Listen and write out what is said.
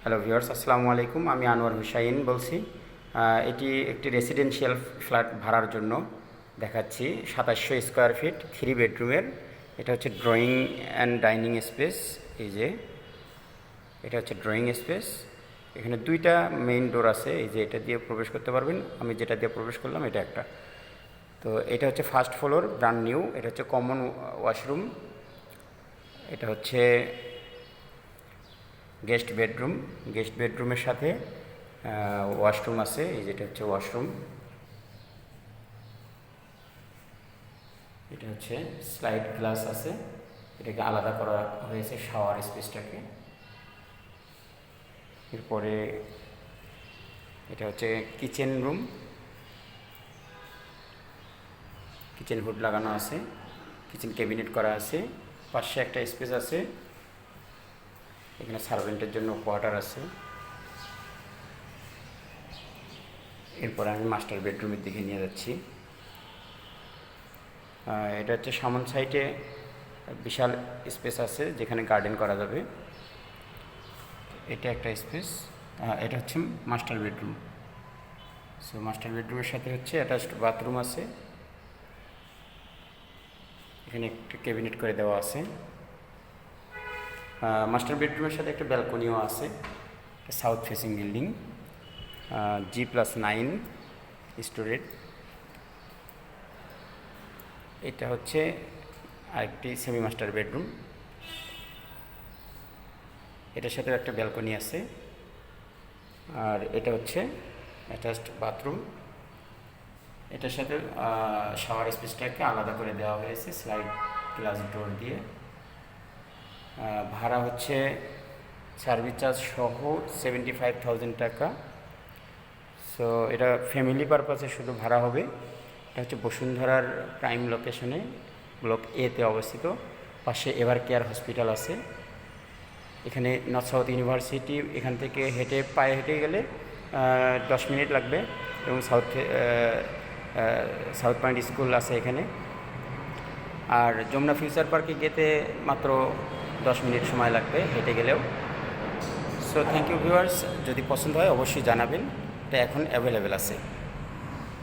Hello viewers, আসসালামু আলাইকুম। আমি আনোয়ার হুসাইন বলছি। এটি একটি রেসিডেন্সিয়াল ফ্ল্যাট ভাড়ার জন্য দেখাচ্ছি। 2700 স্কোয়ার ফিট, 3 বেডরুমের। এটা হচ্ছে ড্রয়িং অ্যান্ড ডাইনিং স্পেস। এই যে এটা হচ্ছে ড্রয়িং স্পেস। এখানে দুইটা মেইন ডোর আছে, এই যে এটা দিয়ে প্রবেশ করতে পারবেন। আমি যেটা দিয়ে প্রবেশ করলাম এটা একটা। তো এটা হচ্ছে ফার্স্ট ফ্লোর, ব্র্যান্ড নিউ। এটা হচ্ছে কমন ওয়াশরুম। এটা হচ্ছে গেস্ট বেডরুম। গেস্ট বেডরুমের সাথে ওয়াশরুম আছে। এই যেটা হচ্ছে ওয়াশরুম। এটা হচ্ছে স্লাইড গ্লাস আছে, এটাকে আলাদা করা হয়েছে শাওয়ার স্পেসটাকে। এরপরে এটা হচ্ছে কিচেন রুম। কিচেন হুড লাগানো আছে, কিচেন ক্যাবিনেট করা আছে। পাশে একটা স্পেস আছে, এখানে সার্ভেন্টের জন্য কোয়ার্টার আছে। এরপরে আমি মাস্টার বেডরুমের দিকে নিয়ে যাচ্ছি। এটা হচ্ছে সামন সাইডে বিশাল স্পেস আছে, যেখানে গার্ডেন করা যাবে। এটা একটা স্পেস। এটা হচ্ছে মাস্টার বেডরুম। সো মাস্টার বেডরুমের সাথে হচ্ছে অ্যাটাচড বাথরুম আছে, এখানে একটা ক্যাবিনেট করে দেওয়া আছে। মাস্টার বেডরুমের সাথে একটা ব্যালকনিও আছে। South facing building, G+9 storage. এটা হচ্ছে আরেকটি সেমি মাস্টার বেডরুম, এটার সাথে একটা ব্যালকনি আছে। আর এটা হচ্ছে অ্যাটাচড বাথরুম। এটার সাথে শাওয়ার স্পেসটাকে আলাদা করে দেওয়া হয়েছে স্লাইড গ্লাস ডোর দিয়ে। ভাড়া হচ্ছে সার্ভিস চার্জ সহ 75,000 টাকা। সো এটা ফ্যামিলি পারপাসে শুধু ভাড়া হবে। এটা হচ্ছে বসুন্ধরার প্রাইম লোকেশনে, ব্লক এতে অবস্থিত। পাশে এভার কেয়ার হসপিটাল আছে। এখানে নর্থ সাউথ ইউনিভার্সিটি, এখান থেকে পায়ে হেঁটে গেলে 10 মিনিট লাগবে। এবং সাউথ পয়েন্ট স্কুল আছে এখানে। আর যমুনা ফিউচার পার্কে যেতে মাত্র 10 মিনিট সময় লাগবে হেঁটে গেলেও। সো থ্যাংক ইউ ভিউয়ার্স, যদি পছন্দ হয় অবশ্যই জানাবেন। এটা এখন অ্যাভেলেবেল আছে।